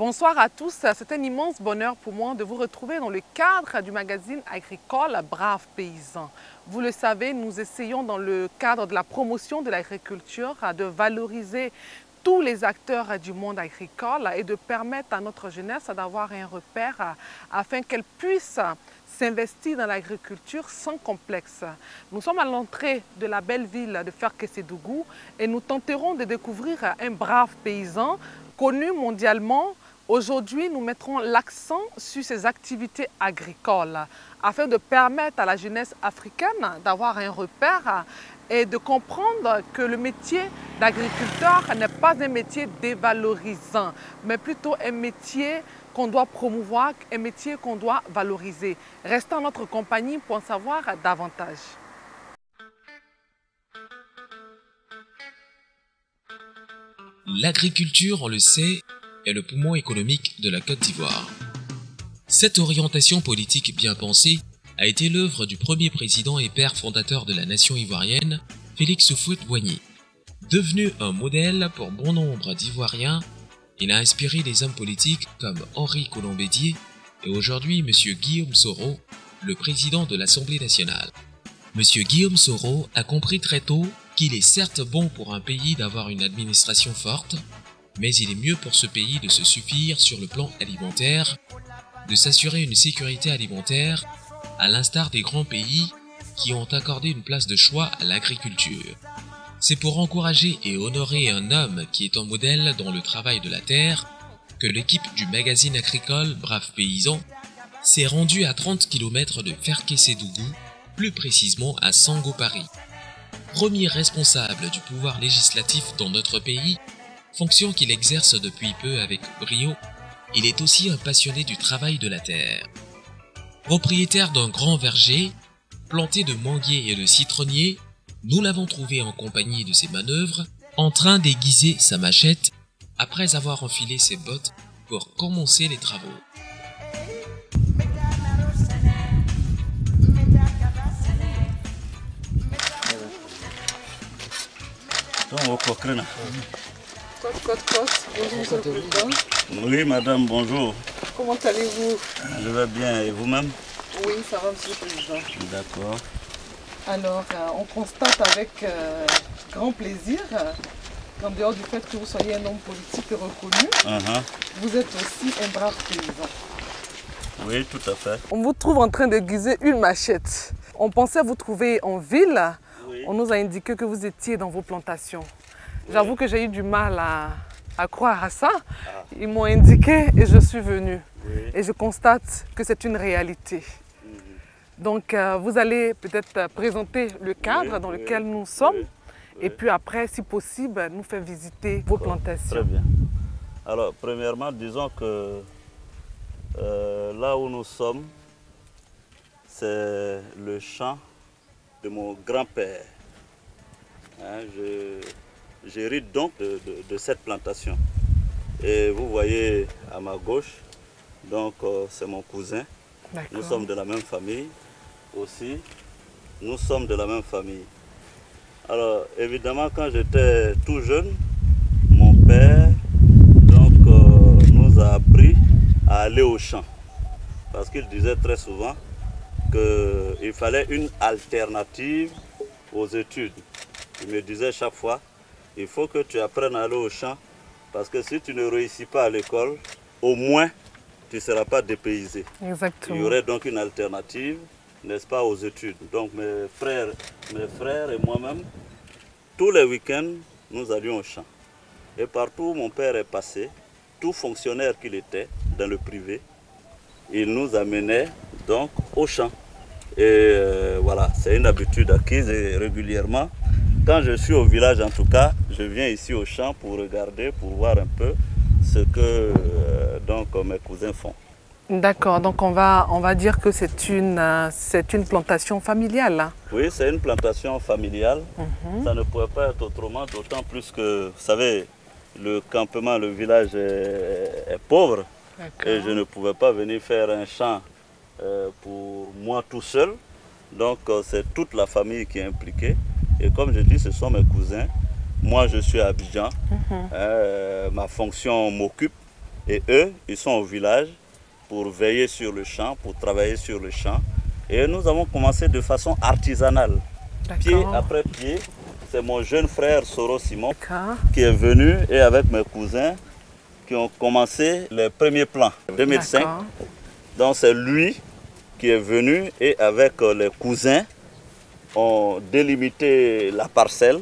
Bonsoir à tous, c'est un immense bonheur pour moi de vous retrouver dans le cadre du magazine agricole Braves Paysans. Vous le savez, nous essayons dans le cadre de la promotion de l'agriculture de valoriser tous les acteurs du monde agricole et de permettre à notre jeunesse d'avoir un repère afin qu'elle puisse s'investir dans l'agriculture sans complexe. Nous sommes à l'entrée de la belle ville de Ferkessédougou et nous tenterons de découvrir un brave paysan connu mondialement. Aujourd'hui, nous mettrons l'accent sur ses activités agricoles afin de permettre à la jeunesse africaine d'avoir un repère et de comprendre que le métier d'agriculteur n'est pas un métier dévalorisant, mais plutôt un métier qu'on doit promouvoir, un métier qu'on doit valoriser. Restez en notre compagnie pour en savoir davantage. L'agriculture, on le sait, est le poumon économique de la Côte d'Ivoire. Cette orientation politique bien pensée a été l'œuvre du premier président et père fondateur de la nation ivoirienne, Félix Houphouët-Boigny. Devenu un modèle pour bon nombre d'Ivoiriens, il a inspiré des hommes politiques comme Henri Colomb-Bédier et aujourd'hui M. Guillaume Soro, le président de l'Assemblée nationale. M. Guillaume Soro a compris très tôt qu'il est certes bon pour un pays d'avoir une administration forte, mais il est mieux pour ce pays de se suffire sur le plan alimentaire, de s'assurer une sécurité alimentaire, à l'instar des grands pays qui ont accordé une place de choix à l'agriculture. C'est pour encourager et honorer un homme qui est un modèle dans le travail de la terre que l'équipe du magazine agricole Braves Paysans s'est rendue à 30 km de Ferkessédougou, plus précisément à Sango Paris. Premier responsable du pouvoir législatif dans notre pays, fonction qu'il exerce depuis peu avec brio, il est aussi un passionné du travail de la terre. Propriétaire d'un grand verger, planté de manguiers et de citronniers, nous l'avons trouvé en compagnie de ses manœuvres, en train d'aiguiser sa machette, après avoir enfilé ses bottes pour commencer les travaux. Bonjour, monsieur le président. Oui, madame, bonjour. Comment allez-vous? Je vais bien, et vous-même? Oui, ça va, monsieur le président. D'accord. Alors, on constate avec grand plaisir qu'en dehors du fait que vous soyez un homme politique reconnu, vous êtes aussi un brave paysan. Oui, tout à fait. On vous trouve en train d'aiguiser une machette. On pensait vous trouver en ville. Oui. On nous a indiqué que vous étiez dans vos plantations. J'avoue que j'ai eu du mal à croire à ça. Ils m'ont indiqué et je suis venue. Oui. Et je constate que c'est une réalité. Donc vous allez peut-être présenter le cadre dans lequel nous sommes et puis après, si possible, nous faire visiter vos plantations. Très bien. Alors, premièrement, disons que là où nous sommes, c'est le champ de mon grand-père. J'hérite donc de cette plantation. Et vous voyez à ma gauche, donc c'est mon cousin. Nous sommes de la même famille aussi. Nous sommes de la même famille. Alors évidemment, quand j'étais tout jeune, mon père donc, nous a appris à aller au champ. Parce qu'il disait très souvent qu'il fallait une alternative aux études. Il me disait chaque fois, il faut que tu apprennes à aller au champ parce que si tu ne réussis pas à l'école, au moins tu ne seras pas dépaysé. Exactement. Il y aurait donc une alternative, n'est-ce pas, aux études. Donc mes frères et moi-même, tous les week-ends, nous allions au champ. Et partout où mon père est passé, tout fonctionnaire qu'il était dans le privé, il nous amenait donc au champ. Et voilà, c'est une habitude acquise et régulièrement. Quand je suis au village, en tout cas, je viens ici au champ pour regarder, pour voir un peu ce que donc, mes cousins font. D'accord, donc on va dire que c'est une plantation familiale. Oui, c'est une plantation familiale. Ça ne pourrait pas être autrement, d'autant plus que, vous savez, le campement, le village est pauvre. Et je ne pouvais pas venir faire un champ pour moi tout seul. Donc c'est toute la famille qui est impliquée. Et comme je dis, ce sont mes cousins. Moi, je suis à Abidjan. Ma fonction m'occupe Et eux, ils sont au village pour veiller sur le champ, pour travailler sur le champ. Et nous avons commencé de façon artisanale, pied après pied. C'est mon jeune frère Soro Simon qui est venu et avec mes cousins qui ont commencé les premiers plans en 2005. Donc c'est lui qui est venu et avec les cousins ont délimité la parcelle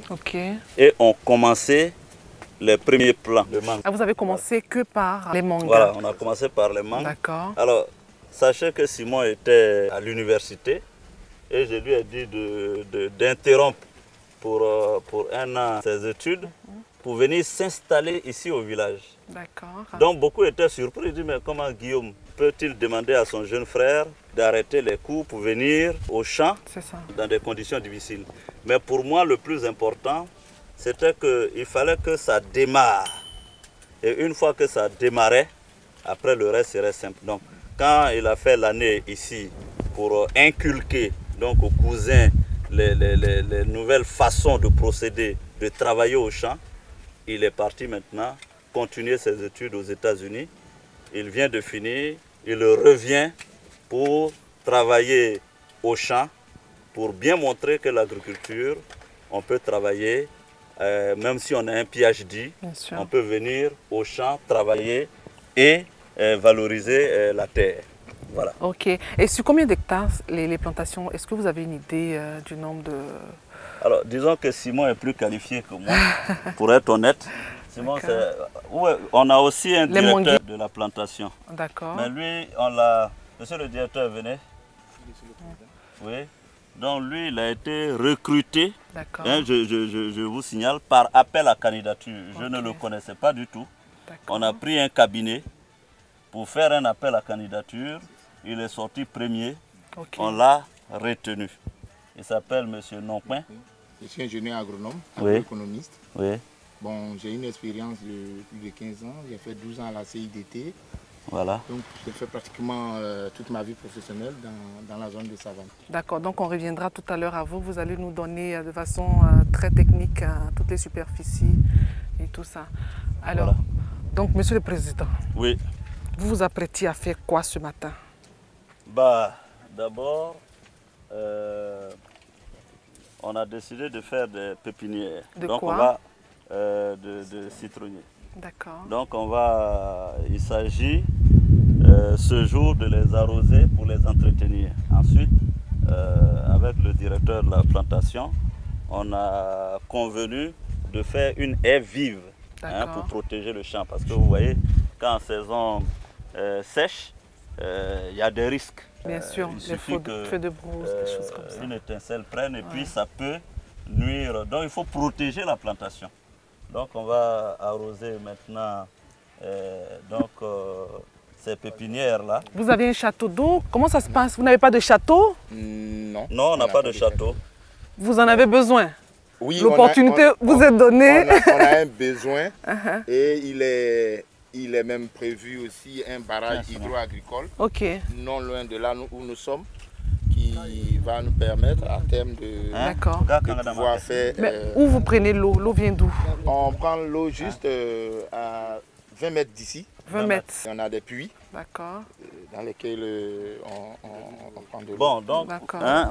et ont commencé les premiers plans de mangue. Ah, vous avez commencé que par les mangues? Voilà, on a commencé par les mangues. D'accord. Alors, sachez que Simon était à l'université et je lui ai dit d'interrompre pour un an ses études pour venir s'installer ici au village. D'accord. Donc beaucoup étaient surpris, ils disent mais comment Guillaume peut-il demander à son jeune frère d'arrêter les cours pour venir au champ dans des conditions difficiles. Mais pour moi le plus important c'était qu'il fallait que ça démarre. Et une fois que ça démarrait, après le reste serait simple. Donc quand il a fait l'année ici pour inculquer donc aux cousins les nouvelles façons de procéder, de travailler au champ, il est parti maintenant continuer ses études aux États-Unis. Il vient de finir, il revient pour travailler au champ, pour bien montrer que l'agriculture, on peut travailler, même si on a un PhD, on peut venir au champ, travailler et valoriser la terre. Voilà. Ok. Et sur combien d'hectares les plantations? Est-ce que vous avez une idée du nombre de... Alors, disons que Simon est plus qualifié que moi, pour être honnête. Simon, on a aussi un directeur de la plantation. D'accord. Mais lui, on l'a... Monsieur le directeur, venez. Oui. Donc lui, il a été recruté, hein, je vous signale, par appel à candidature. Je ne le connaissais pas du tout. On a pris un cabinet pour faire un appel à candidature. Il est sorti premier. On l'a retenu. Il s'appelle M. Noncoin. Je suis ingénieur agronome, économiste. Oui. Bon, j'ai une expérience de plus de 15 ans. J'ai fait 12 ans à la CIDT. Voilà. Donc, j'ai fait pratiquement toute ma vie professionnelle dans la zone de savane. D'accord, donc on reviendra tout à l'heure à vous. Vous allez nous donner de façon très technique toutes les superficies et tout ça. Alors, donc, Monsieur le Président, oui. Vous vous apprêtiez à faire quoi ce matin? Bah, d'abord, on a décidé de faire des pépinières. Donc on va de citronniers. D'accord. Donc il s'agit ce jour de les arroser pour les entretenir. Ensuite, avec le directeur de la plantation, on a convenu de faire une haie vive pour protéger le champ. Parce que vous voyez, quand en saison sèche, il y a des risques. Bien sûr, il feux de brousse, des choses comme ça. Une étincelle prenne et puis ça peut nuire. Donc il faut protéger la plantation. Donc on va arroser maintenant ces pépinières-là. Vous avez un château d'eau? Comment ça se passe? Vous n'avez pas de château? Non. Non, on n'a pas de château. Vous en avez besoin? Oui, l'opportunité vous est donnée. On a un besoin et il est même prévu aussi un barrage hydro-agricole non loin de là où nous sommes, qui va nous permettre à terme de pouvoir faire... Mais où vous prenez l'eau? L'eau vient d'où? On prend l'eau juste à 20 mètres d'ici. 20 mètres. On a des puits dans lesquels on prend de l'eau. Bon, donc,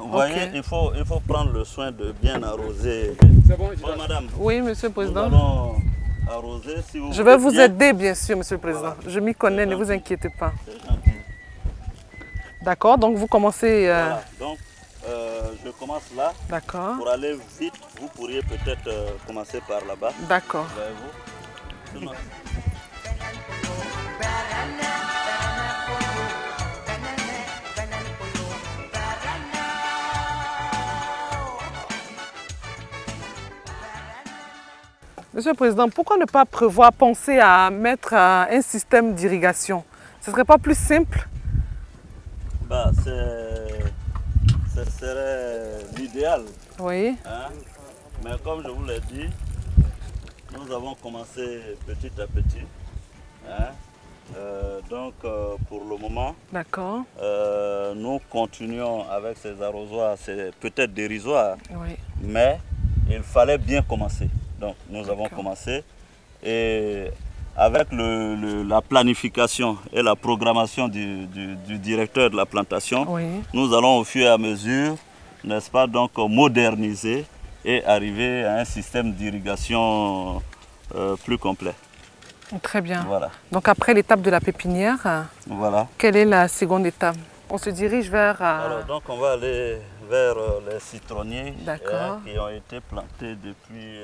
vous voyez, il faut prendre le soin de bien arroser. C'est bon, madame. Oui, Monsieur le Président. Nous allons arroser. Si vous je vais vous aider, bien sûr, Monsieur le Président. Je m'y connais, ne vous inquiétez pas. D'accord, donc vous commencez... Voilà, donc je commence là. D'accord. Pour aller vite, vous pourriez peut-être commencer par là-bas. D'accord. Monsieur le Président, pourquoi ne pas penser à mettre un système d'irrigation? Ce ne serait pas plus simple? Bah, ce serait l'idéal. Oui. Mais comme je vous l'ai dit, nous avons commencé petit à petit. Donc pour le moment, nous continuons avec ces arrosoirs. C'est peut-être dérisoire, mais il fallait bien commencer. Donc nous avons commencé et avec la planification et la programmation du directeur de la plantation, nous allons au fur et à mesure, n'est-ce pas, donc moderniser et arriver à un système d'irrigation plus complet. Très bien. Voilà. Donc après l'étape de la pépinière, quelle est la seconde étape? On se dirige vers... Alors donc on va aller vers les citronniers qui ont été plantés depuis,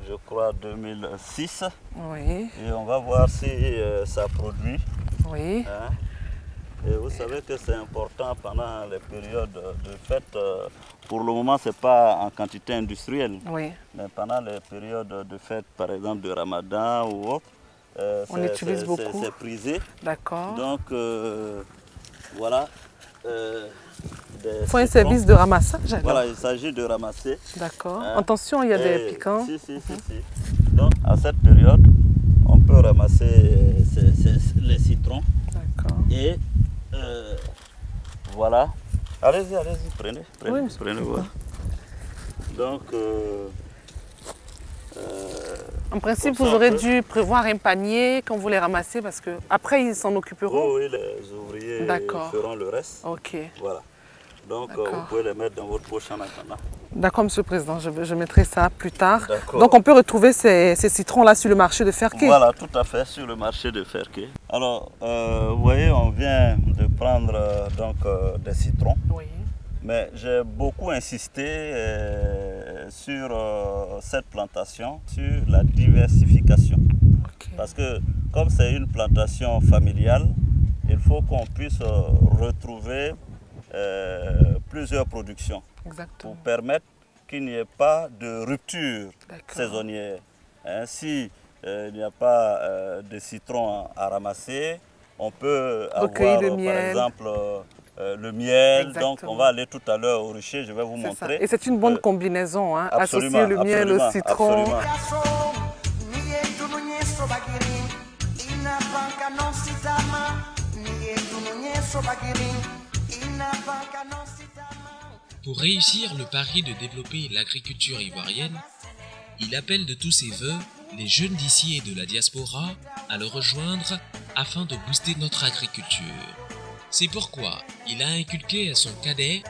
je crois, 2006. Oui. Et on va voir si ça produit. Oui. Hein? Et vous savez que c'est important pendant les périodes de fête. Pour le moment, ce n'est pas en quantité industrielle. Oui. Mais pendant les périodes de fête, par exemple de Ramadan ou autre, on utilise beaucoup. C'est prisé. D'accord. Donc, voilà. Il faut un service de ramassage. Voilà, il s'agit de ramasser. D'accord. Hein? Attention, il y a des piquants. Si. Donc, à cette période, on peut ramasser les citrons. D'accord. Et voilà. Allez-y, prenez. Voilà. Donc, en principe, vous aurez dû prévoir un panier quand vous les ramassez parce que après ils s'en occuperont. Oui, les ouvriers feront le reste. Ok. Voilà. Donc, vous pouvez les mettre dans votre poche en attendant. D'accord, Monsieur le Président, je mettrai ça plus tard. Donc, on peut retrouver ces citrons-là sur le marché de Ferké. Voilà, tout à fait, sur le marché de Ferké. Alors, vous voyez, on vient de prendre des citrons. Oui. Mais j'ai beaucoup insisté sur cette plantation, sur la diversification. Parce que comme c'est une plantation familiale, il faut qu'on puisse retrouver plusieurs productions. Exactement. Pour permettre qu'il n'y ait pas de rupture saisonnière. Hein, si il n'y a pas de citron à ramasser, on peut avoir par exemple le miel. Exactement. Donc on va aller tout à l'heure au rucher, je vais vous montrer. Ça. Et c'est une bonne combinaison, hein, associer le miel au citron. Pour réussir le pari de développer l'agriculture ivoirienne, il appelle de tous ses voeux les jeunes d'ici et de la diaspora à le rejoindre afin de booster notre agriculture. C'est pourquoi il a inculqué à son cadet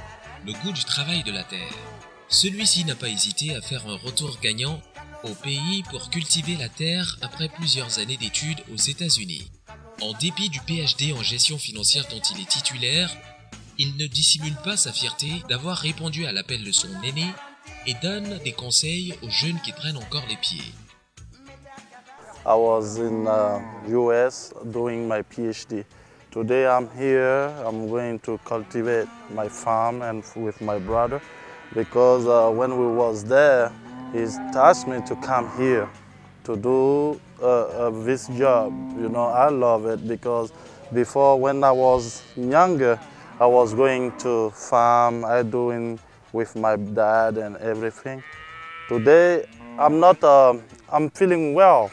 le goût du travail de la terre. Celui-ci n'a pas hésité à faire un retour gagnant au pays pour cultiver la terre après plusieurs années d'études aux États-Unis. En dépit du PhD en gestion financière dont il est titulaire, il ne dissimule pas sa fierté d'avoir répondu à l'appel de son aîné et donne des conseils aux jeunes qui traînent encore les pieds. I was in US doing my PhD. Today I'm here, I'm going to cultivate my farm and with my brother because when we was there, he asked me to come here to do this job. You know, I love it because before when I was younger, I was going to farm, I doing with my dad and everything. Today, I'm feeling well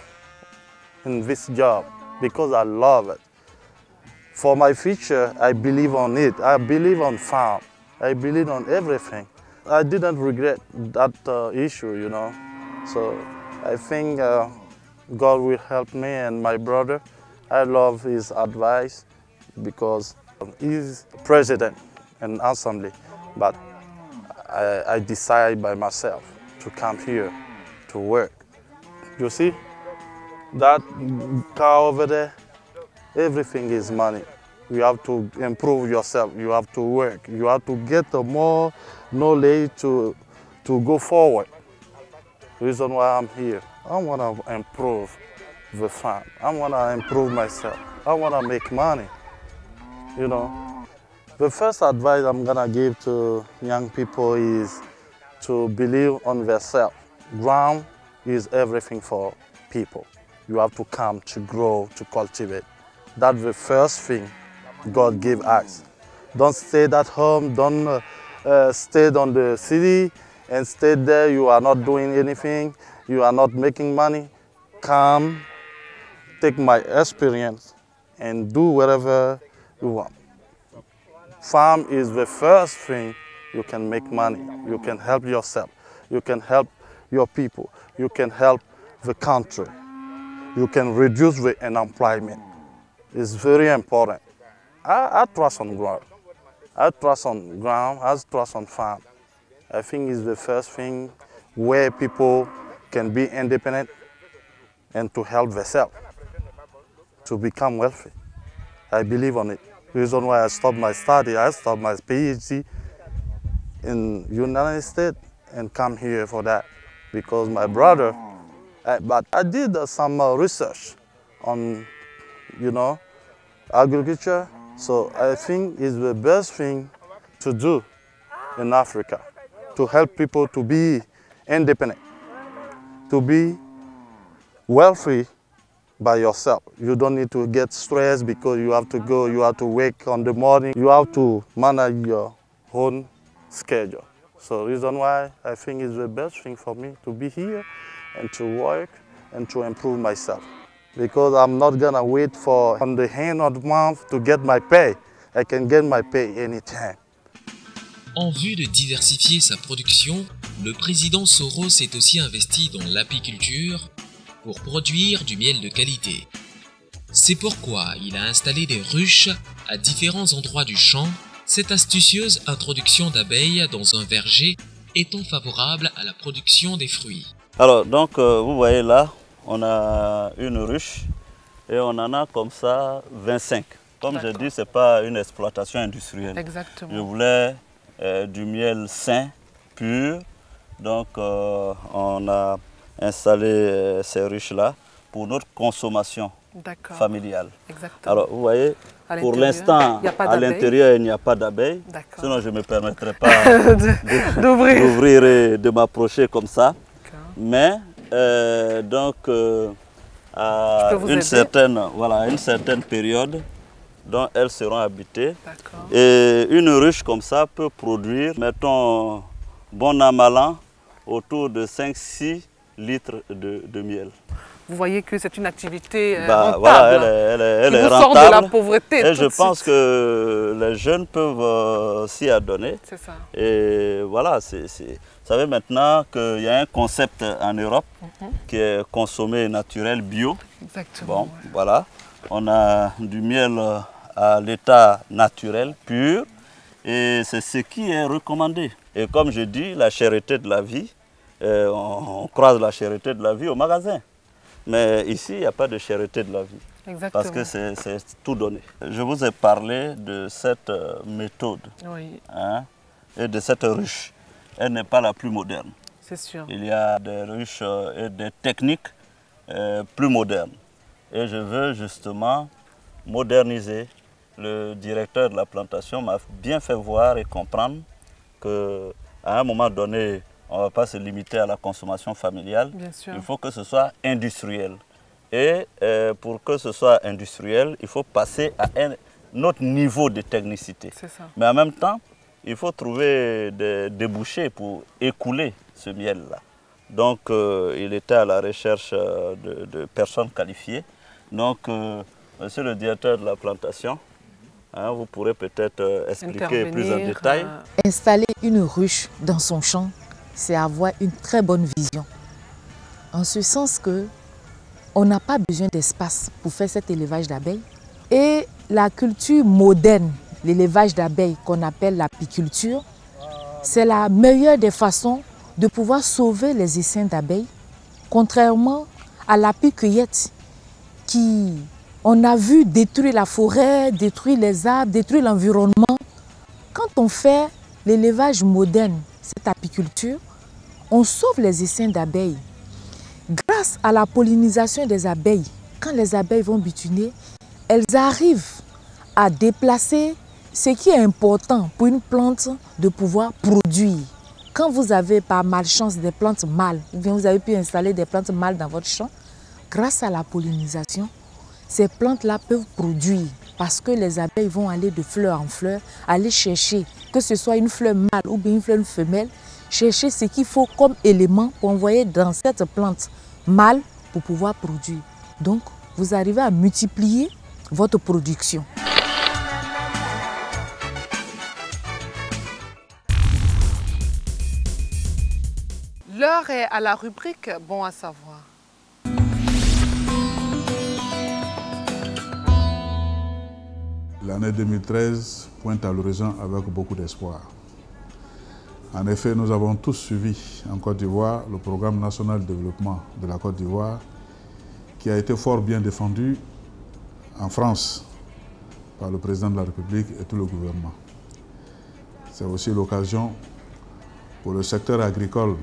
in this job because I love it. For my future, I believe on it. I believe on farm. I believe on everything. I didn't regret that issue, you know. So I think God will help me and my brother. I love his advice because he's president in assembly, but I decide by myself to come here to work. You see, that car over there, everything is money. You have to improve yourself, you have to work, you have to get more knowledge to go forward. The reason why I'm here, I want to improve the farm. I want to improve myself. I want to make money. You know, the first advice I'm gonna give to young people is to believe on themselves. Ground is everything for people. You have to come to grow, to cultivate. That's the first thing God gave us. Don't stay at home, don't stay on the city and stay there, you are not doing anything, you are not making money. Come, take my experience and do whatever you want. Farm is the first thing you can make money. You can help yourself. You can help your people. You can help the country. you can reduce the unemployment. It's very important. I trust on ground. I trust on ground, I trust on farm. I think it's the first thing where people can be independent and to help themselves to become wealthy. I believe on it. The reason why I stopped my study, I stopped my PhD in United States and come here for that because my brother, but I did some research on, agriculture. So I think it's the best thing to do in Africa, to help people to be independent, to be wealthy by yourself. You don't need to get stressed because you have to go, you have to wake on the morning, you have to manage your own schedule. So the reason why I think it's the best thing for me to be here and to work and to improve myself. Because I'm not gonna wait for on the end of the month to get my pay. I can get my pay anytime. En vue de diversifier sa production, le président Soro s'est aussi investi dans l'apiculture pour produire du miel de qualité. C'est pourquoi il a installé des ruches à différents endroits du champ, cette astucieuse introduction d'abeilles dans un verger étant favorable à la production des fruits. Alors donc vous voyez là, on a une ruche et on en a comme ça 25. Comme je dis, ce n'est pas une exploitation industrielle. Exactement. Je voulais du miel sain, pur. Donc on a installé ces ruches-là pour notre consommation familiale. Exactement. Alors vous voyez, pour l'instant, à l'intérieur, il n'y a pas d'abeilles. Sinon, je ne me permettrais pas d'ouvrir et de m'approcher comme ça. Mais donc, à une certaine période, dont elles seront habitées. Et une ruche comme ça peut produire, mettons, bon an, mal an, autour de 5-6 litres de miel. Vous voyez que c'est une activité rentable, voilà, elle est rentable, sort de la pauvreté. Et je pense que les jeunes peuvent s'y adonner. C'est ça. Et voilà, vous savez maintenant qu'il y a un concept en Europe qui est consommé naturel, bio. Exactement. Bon, voilà. On a du miel à l'état naturel, pur. Et c'est ce qui est recommandé. Et comme je dis, la cherté de la vie, on croise la cherté de la vie au magasin. Mais ici, il n'y a pas de cherté de la vie. Exactement. Parce que c'est tout donné. Je vous ai parlé de cette méthode et de cette ruche. Elle n'est pas la plus moderne. C'est sûr. Il y a des ruches et des techniques plus modernes. Et je veux justement moderniser. Le directeur de la plantation m'a bien fait voir et comprendre qu'à un moment donné, on ne va pas se limiter à la consommation familiale. Bien sûr. Il faut que ce soit industriel. Et pour que ce soit industriel, il faut passer à un autre niveau de technicité. C'est ça. Mais en même temps, il faut trouver des débouchés pour écouler ce miel-là. Donc, il était à la recherche de personnes qualifiées. Donc, monsieur le directeur de la plantation, vous pourrez peut-être expliquer plus en détail. Installer une ruche dans son champ, c'est avoir une très bonne vision. En ce sens que on n'a pas besoin d'espace pour faire cet élevage d'abeilles. Et la culture moderne, l'élevage d'abeilles qu'on appelle l'apiculture, c'est la meilleure des façons de pouvoir sauver les essaims d'abeilles, contrairement à l'apicueillette qui, on a vu détruire la forêt, détruire les arbres, détruire l'environnement. Quand on fait l'élevage moderne, cette apiculture, on sauve les essaims d'abeilles. Grâce à la pollinisation des abeilles, quand les abeilles vont butiner, elles arrivent à déplacer ce qui est important pour une plante de pouvoir produire. Quand vous avez par malchance des plantes mâles, ou bien vous avez pu installer des plantes mâles dans votre champ, grâce à la pollinisation, ces plantes-là peuvent produire parce que les abeilles vont aller de fleur en fleur, aller chercher, que ce soit une fleur mâle ou bien une fleur femelle, chercher ce qu'il faut comme élément pour envoyer dans cette plante mâle pour pouvoir produire. Donc, vous arrivez à multiplier votre production. L'heure est à la rubrique Bon à savoir. L'année 2013 pointe à l'horizon avec beaucoup d'espoir. En effet, nous avons tous suivi en Côte d'Ivoire le programme national de développement de la Côte d'Ivoire qui a été fort bien défendu en France par le président de la République et tout le gouvernement. C'est aussi l'occasion pour le secteur agricole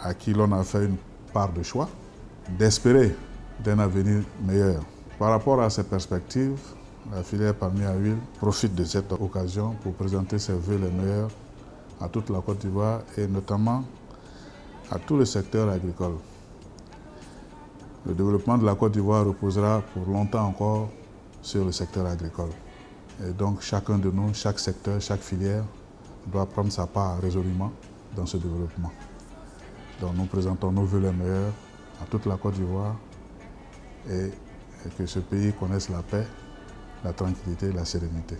à qui l'on a fait une part de choix d'espérer d'un avenir meilleur. Par rapport à ces perspectives, la filière palmier à huile profite de cette occasion pour présenter ses vœux les meilleurs à toute la Côte d'Ivoire et notamment à tout le secteur agricole. Le développement de la Côte d'Ivoire reposera pour longtemps encore sur le secteur agricole. Et donc chacun de nous, chaque secteur, chaque filière doit prendre sa part résolument dans ce développement. Donc nous présentons nos vœux les meilleurs à toute la Côte d'Ivoire et que ce pays connaisse la paix, la tranquillité et la sérénité.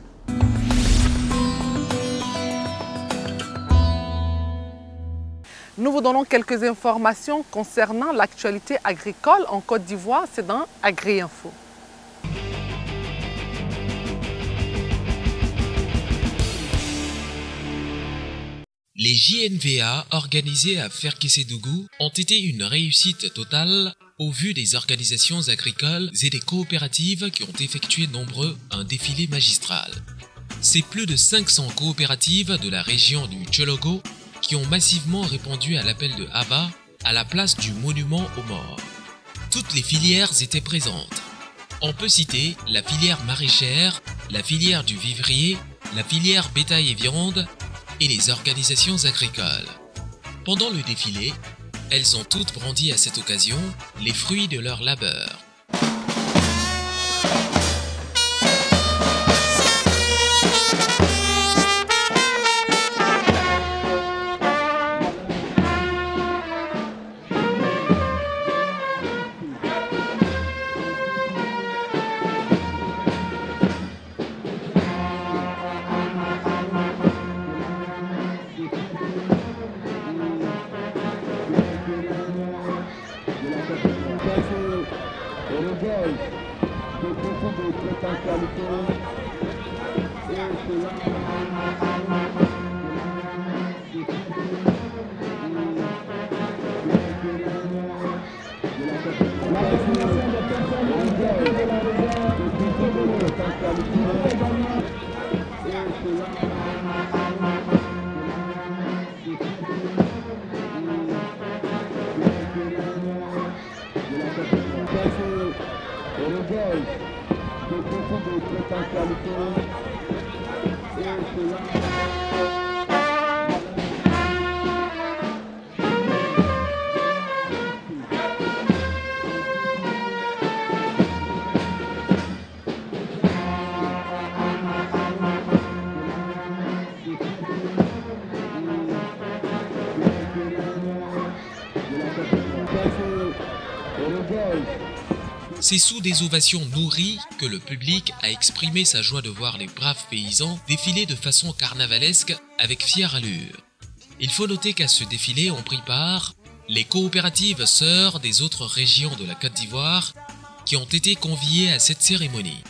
Nous vous donnons quelques informations concernant l'actualité agricole en Côte d'Ivoire, c'est dans Agri-Info. Les JNVA organisés à Ferkessédougou ont été une réussite totale au vu des organisations agricoles et des coopératives qui ont effectué nombreux un défilé magistral. C'est plus de 500 coopératives de la région du Tchologo qui ont massivement répondu à l'appel de Abba à la place du monument aux morts. Toutes les filières étaient présentes. On peut citer la filière maraîchère, la filière du vivrier, la filière bétail et viande et les organisations agricoles. Pendant le défilé, elles ont toutes brandi à cette occasion les fruits de leur labeur. C'est sous des ovations nourries que le public a exprimé sa joie de voir les braves paysans défiler de façon carnavalesque avec fière allure. Il faut noter qu'à ce défilé ont pris part les coopératives sœurs des autres régions de la Côte d'Ivoire qui ont été conviées à cette cérémonie.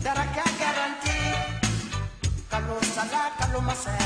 Daraka garanti, kalo sala kalo masa.